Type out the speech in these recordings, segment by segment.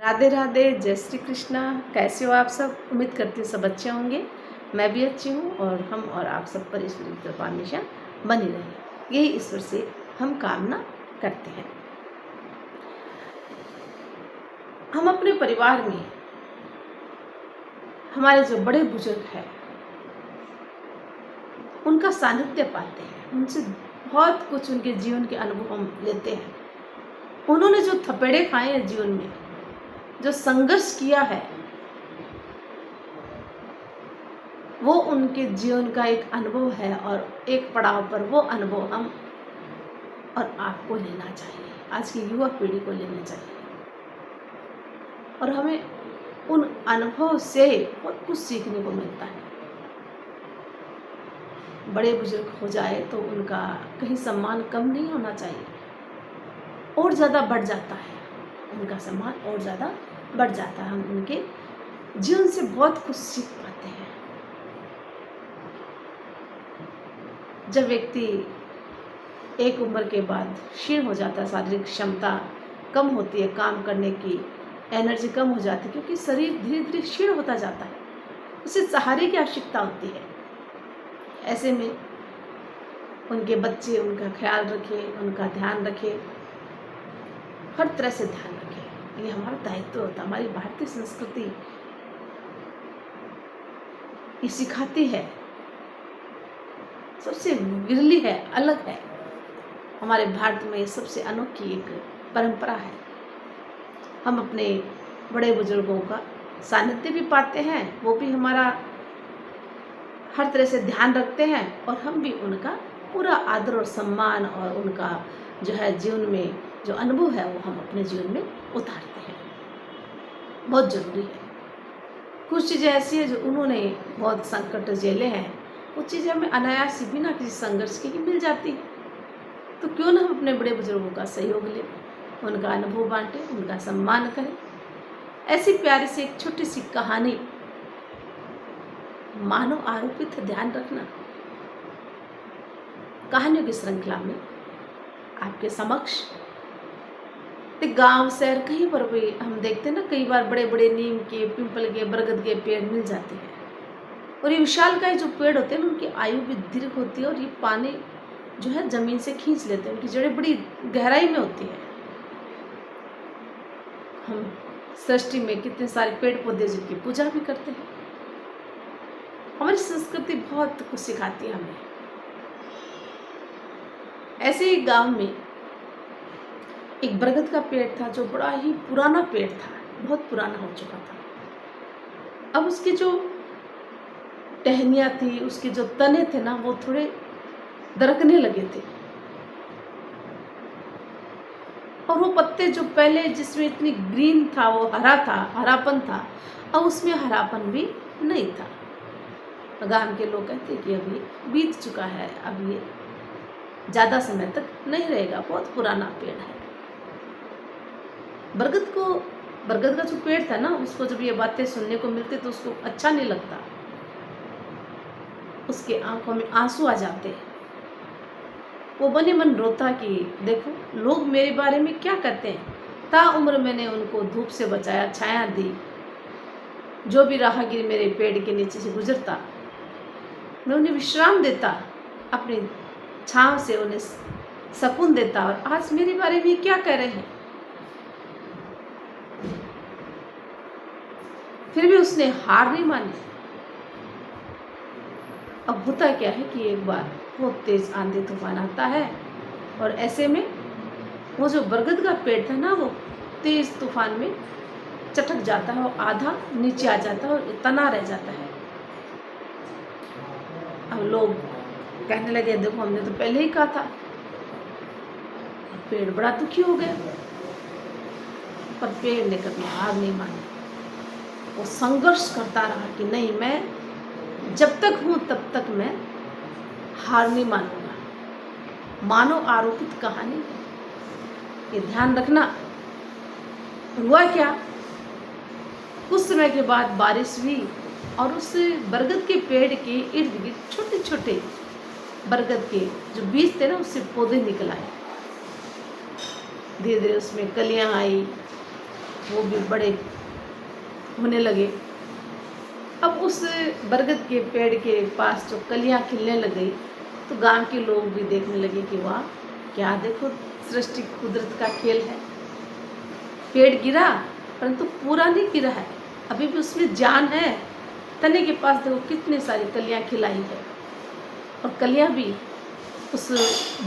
राधे राधे, जय श्री कृष्णा। कैसे हो आप सब? उम्मीद करती हूँ सब अच्छे होंगे। मैं भी अच्छी हूँ और हम और आप सब पर ईश्वर की कृपा हमेशा बनी रहे, यही ईश्वर से हम कामना करते हैं। हम अपने परिवार में हमारे जो बड़े बुजुर्ग हैं उनका सानिध्य पाते हैं, उनसे बहुत कुछ उनके जीवन के अनुभव हम लेते हैं। उन्होंने जो थपेड़े खाए हैं जीवन में, जो संघर्ष किया है, वो उनके जीवन का एक अनुभव है और एक पड़ाव पर वो अनुभव हम और आपको लेना चाहिए, आज की युवा पीढ़ी को लेना चाहिए। और हमें उन अनुभव से बहुत कुछ सीखने को मिलता है। बड़े बुजुर्ग हो जाए तो उनका कहीं सम्मान कम नहीं होना चाहिए, और ज़्यादा बढ़ जाता है उनका सम्मान, और ज़्यादा बढ़ जाता है। हम उनके जीवन से बहुत कुछ सीख पाते हैं। जब व्यक्ति एक उम्र के बाद क्षीण हो जाता है, शारीरिक क्षमता कम होती है, काम करने की एनर्जी कम हो जाती है, क्योंकि शरीर धीरे धीरे क्षीण होता जाता है, उसे सहारे की आवश्यकता होती है। ऐसे में उनके बच्चे उनका ख्याल रखें, उनका ध्यान रखें, हर तरह से ध्यान रखें। ये हमारा दायित्व होता है। हमारी भारतीय संस्कृति ये सिखाती है, सबसे विरली है, अलग है। हमारे भारत में सबसे अनोखी एक परंपरा है। हम अपने बड़े बुजुर्गों का सानिध्य भी पाते हैं, वो भी हमारा हर तरह से ध्यान रखते हैं, और हम भी उनका पूरा आदर और सम्मान और उनका जो है जीवन में जो अनुभव है वो हम अपने जीवन में उतारते हैं। बहुत ज़रूरी है। कुछ चीज़ें ऐसी हैं जो उन्होंने बहुत संकट झेले हैं, वो चीज़ें हमें अनायास ही बिना किसी संघर्ष के ही मिल जाती है। तो क्यों ना हम अपने बड़े बुजुर्गों का सहयोग लें, उनका अनुभव बांटें, उनका सम्मान करें। ऐसी प्यारी सी एक छोटी सी कहानी, मानव आरोपित, ध्यान रखना, कहानियों की श्रृंखला में आपके समक्ष गांव शहर कहीं पर भी हम देखते हैं ना, कई बार बड़े बड़े नीम के, पीपल के, बरगद के पेड़ मिल जाते हैं। और ये विशालकाय जो पेड़ होते हैं उनकी आयु भी दीर्घ होती है, और ये पानी जो है जमीन से खींच लेते हैं, उनकी जड़ें बड़ी गहराई में होती है। हम सृष्टि में कितने सारे पेड़ पौधे जिनकी पूजा भी करते हैं। हमारी संस्कृति बहुत कुछ सिखाती है हमें। ऐसे ही गांव में एक बरगद का पेड़ था जो बड़ा ही पुराना पेड़ था, बहुत पुराना हो चुका था। अब उसकी जो टहनियाँ थी, उसके जो तने थे ना, वो थोड़े दरकने लगे थे, और वो पत्ते जो पहले जिसमें इतनी ग्रीन था, वो हरा था, हरापन था, अब उसमें हरापन भी नहीं था। गांव के लोग कहते कि अभी बीत चुका है, अब ये ज़्यादा समय तक नहीं रहेगा, बहुत पुराना पेड़ है। बरगद का जो पेड़ था ना, उसको जब ये बातें सुनने को मिलते तो उसको अच्छा नहीं लगता, उसके आंखों में आंसू आ जाते। वो बने मन रोता कि देखो लोग मेरे बारे में क्या कहते हैं। ताउम्र मैंने उनको धूप से बचाया, छाया दी, जो भी राहगीर मेरे पेड़ के नीचे से गुजरता मैं उन्हें विश्राम देता, अपनी छांव से उन्हें सुकून देता, और आज मेरे बारे में क्या कह रहे हैं। फिर भी उसने हार नहीं मानी। अब होता क्या है कि एक बार बहुत तेज आंधी तूफान आता है, और ऐसे में वो जो बरगद का पेड़ था ना, वो तेज तूफान में चटक जाता है, और आधा नीचे आ जाता है और तना रह जाता है। अब लोग कहने लगे देखो हमने तो पहले ही कहा था। पेड़ बड़ा दुखी हो गया, पर पेड़ ने कभी हार नहीं मानी। वो संघर्ष करता रहा कि नहीं, मैं जब तक हूँ तब तक मैं हार नहीं मानूंगा। मानव आरोपित कहानी है, ये ध्यान रखना। हुआ क्या, कुछ समय के बाद बारिश हुई, और उस बरगद के पेड़ के इर्द गिर्द छोटे छोटे बरगद के जो बीज थे ना, उससे पौधे निकल आए। धीरे धीरे उसमें कलियां आई, वो भी बड़े होने लगे। अब उस बरगद के पेड़ के पास जो कलियां खिलने लग गई, तो गांव के लोग भी देखने लगे कि वाह, क्या देखो, सृष्टि कुदरत का खेल है। पेड़ गिरा परंतु पूरा नहीं गिरा है, अभी भी उसमें जान है। तने के पास देखो कितनी सारी कलियां खिलाई है, और कलियां भी उस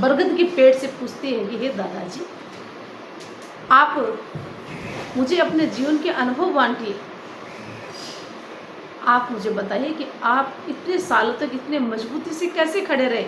बरगद के पेड़ से पूछती है कि हे दादाजी, आप मुझे अपने जीवन के अनुभव बांटिए। आप मुझे बताइए कि आप इतने सालों तक इतने मजबूती से कैसे खड़े रहे।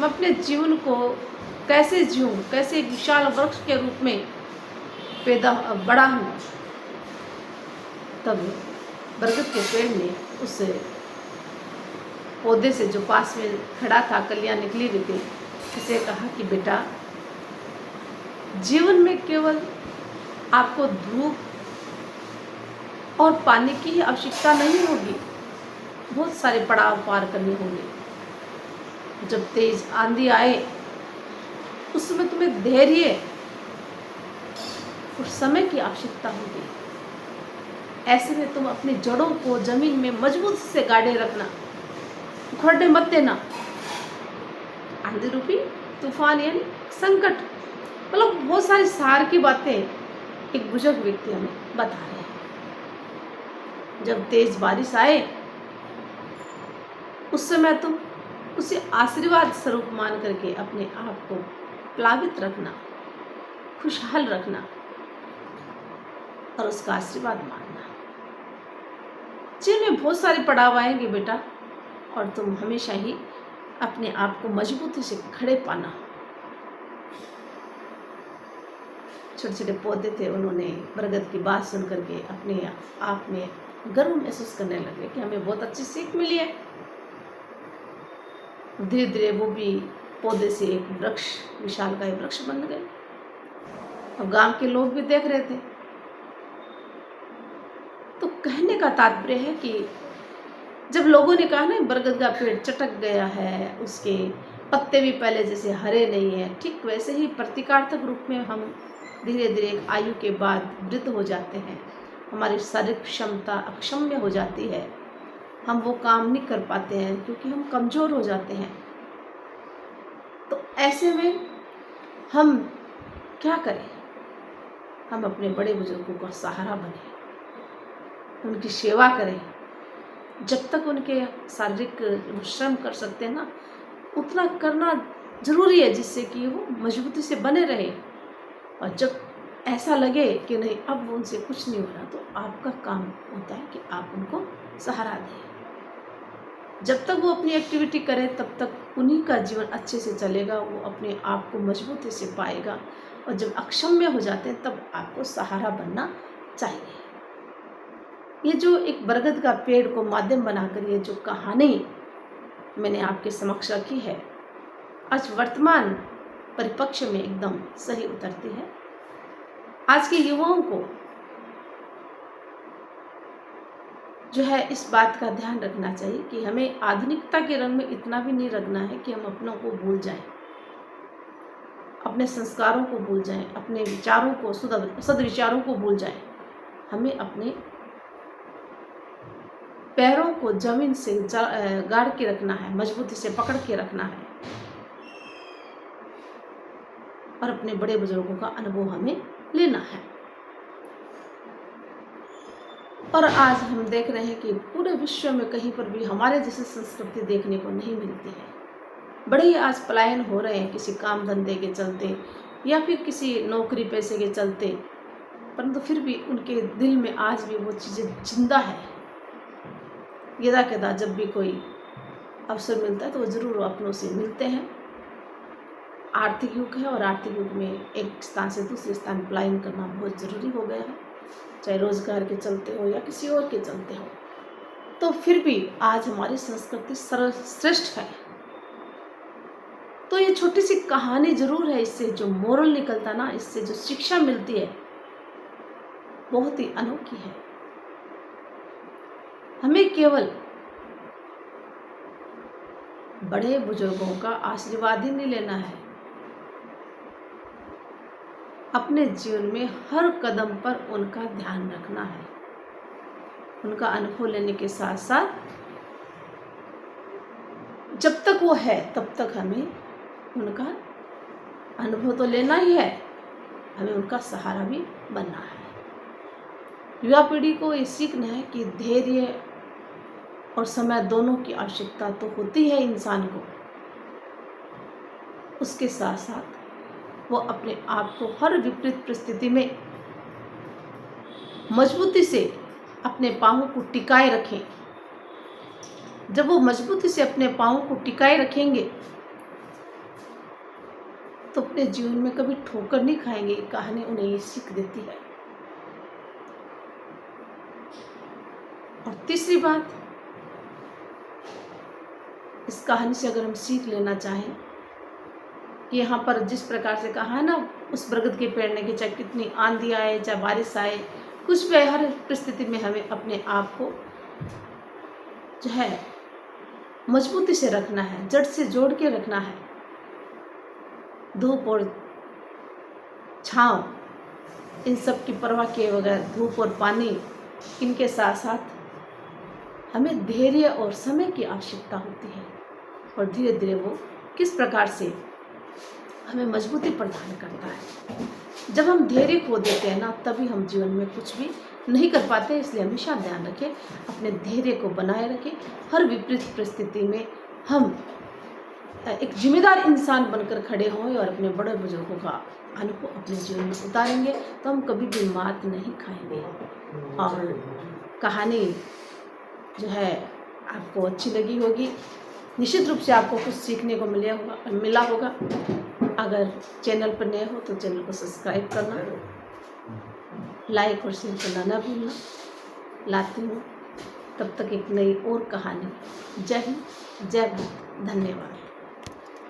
मैं अपने जीवन को कैसे जीऊँ, कैसे एक विशाल वृक्ष के रूप में बड़ा हूँ। तब बरगद के पेड़ ने उस पौधे से जो पास में खड़ा था, कलियां निकली हुई थी, उसे कहा कि बेटा, जीवन में केवल आपको धूप और पानी की ही आवश्यकता नहीं होगी, बहुत सारे पड़ाव पार करने होंगे। जब तेज आंधी आए उस समय तुम्हें धैर्य और समय की आवश्यकता होगी। ऐसे में तुम अपनी जड़ों को जमीन में मजबूत से गाड़े रखना, उखड़ने मत देना। आंधी रूपी तूफान यानी संकट, मतलब बहुत सारी सार की बातें एक बुजुर्ग व्यक्ति हमें बता रहे हैं। जब तेज बारिश आए उस समय तुम उसे आशीर्वाद स्वरूप मान करके अपने आप को प्लावित रखना, खुशहाल रखना और उसका आशीर्वाद मानना। जिनमें बहुत सारे पड़ाव आएंगे बेटा, और तुम हमेशा ही अपने आप को मजबूती से खड़े पाना। छोटे छोटे पौधे थे, उन्होंने बरगद की बात सुन करके अपने आप में गर्व महसूस करने लगे कि हमें बहुत अच्छी सीख मिली है। धीरे धीरे वो भी पौधे से एक वृक्ष, विशालकाय वृक्ष बन गए। और गांव के लोग भी देख रहे थे। तो कहने का तात्पर्य है कि जब लोगों ने कहा ना बरगद का पेड़ चटक गया है, उसके पत्ते भी पहले जैसे हरे नहीं है, ठीक वैसे ही प्रतीकात्मक रूप में हम धीरे धीरे एक आयु के बाद वृद्ध हो जाते हैं। हमारी शारीरिक क्षमता अक्षम्य हो जाती है, हम वो काम नहीं कर पाते हैं क्योंकि हम कमज़ोर हो जाते हैं। तो ऐसे में हम क्या करें? हम अपने बड़े बुजुर्गों का सहारा बने, उनकी सेवा करें। जब तक उनके शारीरिक श्रम कर सकते हैं ना, उतना करना जरूरी है, जिससे कि वो मजबूती से बने रहे। और जब ऐसा लगे कि नहीं अब उनसे कुछ नहीं हो रहा, तो आपका काम होता है कि आप उनको सहारा दें। जब तक वो अपनी एक्टिविटी करें तब तक उन्हीं का जीवन अच्छे से चलेगा, वो अपने आप को मजबूती से पाएगा। और जब अक्षम्य हो जाते हैं तब आपको सहारा बनना चाहिए। ये जो एक बरगद का पेड़ को माध्यम बनाकर ये जो कहानी मैंने आपके समक्ष रखी है, आज वर्तमान परिप्रेक्ष्य में एकदम सही उतरती है। आज के युवाओं को जो है इस बात का ध्यान रखना चाहिए कि हमें आधुनिकता के रंग में इतना भी नहीं रंगना है कि हम अपनों को भूल जाएं, अपने संस्कारों को भूल जाएं, अपने विचारों को, सद्विचारों को भूल जाएं। हमें अपने पैरों को जमीन से गाड़ के रखना है, मजबूती से पकड़ के रखना है, और अपने बड़े बुजुर्गों का अनुभव हमें लेना है। और आज हम देख रहे हैं कि पूरे विश्व में कहीं पर भी हमारे जैसी संस्कृति देखने को नहीं मिलती है। बड़े ही आज पलायन हो रहे हैं, किसी काम धंधे के चलते या फिर किसी नौकरी पैसे के चलते, परंतु फिर भी उनके दिल में आज भी वो चीज़ें जिंदा है। यदा कदा जब भी कोई अवसर मिलता है तो वो ज़रूर अपनों से मिलते हैं। आर्थिक युग है और आर्थिक युग में एक स्थान से दूसरे स्थान पलायन करना बहुत ज़रूरी हो गया है, चाहे रोजगार के चलते हो या किसी और के चलते हो। तो फिर भी आज हमारी संस्कृति सर्वश्रेष्ठ है। तो ये छोटी सी कहानी जरूर है, इससे जो मोरल निकलता ना, इससे जो शिक्षा मिलती है बहुत ही अनोखी है। हमें केवल बड़े बुजुर्गों का आशीर्वाद ही नहीं लेना है, अपने जीवन में हर कदम पर उनका ध्यान रखना है। उनका अनुभव लेने के साथ साथ जब तक वो है तब तक हमें उनका अनुभव तो लेना ही है, हमें उनका सहारा भी बनना है। युवा पीढ़ी को ये सीखना है कि धैर्य और समय दोनों की आवश्यकता तो होती है इंसान को, उसके साथ साथ वो अपने आप को हर विपरीत परिस्थिति में मजबूती से अपने पांवों को टिकाए रखें। जब वो मजबूती से अपने पांवों को टिकाए रखेंगे तो अपने जीवन में कभी ठोकर नहीं खाएंगे। कहानी उन्हें ये सीख देती है। और तीसरी बात, इस कहानी से अगर हम सीख लेना चाहें कि यहाँ पर जिस प्रकार से कहा है ना, उस बरगद के पेड़ ने कि चाहे कितनी आंधी आए, चाहे बारिश आए, कुछ भी, हर परिस्थिति में हमें अपने आप को जो है मजबूती से रखना है, जड़ से जोड़ के रखना है। धूप और छांव इन सब की परवाह किए बगैर, धूप और पानी, इनके साथ साथ हमें धैर्य और समय की आवश्यकता होती है। और धीरे धीरे वो किस प्रकार से हमें मजबूती प्रदान करता है। जब हम धैर्य खो देते हैं ना, तभी हम जीवन में कुछ भी नहीं कर पाते। इसलिए हमेशा ध्यान रखें, अपने धैर्य को बनाए रखें। हर विपरीत परिस्थिति में हम एक जिम्मेदार इंसान बनकर खड़े हों और अपने बड़े बुजुर्गों का अनुभव अपने जीवन में उतारेंगे तो हम कभी भी मात नहीं खाएंगे। और कहानी जो है आपको अच्छी लगी होगी, निश्चित रूप से आपको कुछ सीखने को मिला होगा। अगर चैनल पर नए हो तो चैनल को सब्सक्राइब करना, लाइक और शेयर करना ना भूलना। लाती हूँ तब तक एक नई और कहानी। जय हिंद, जय भारत, धन्यवाद।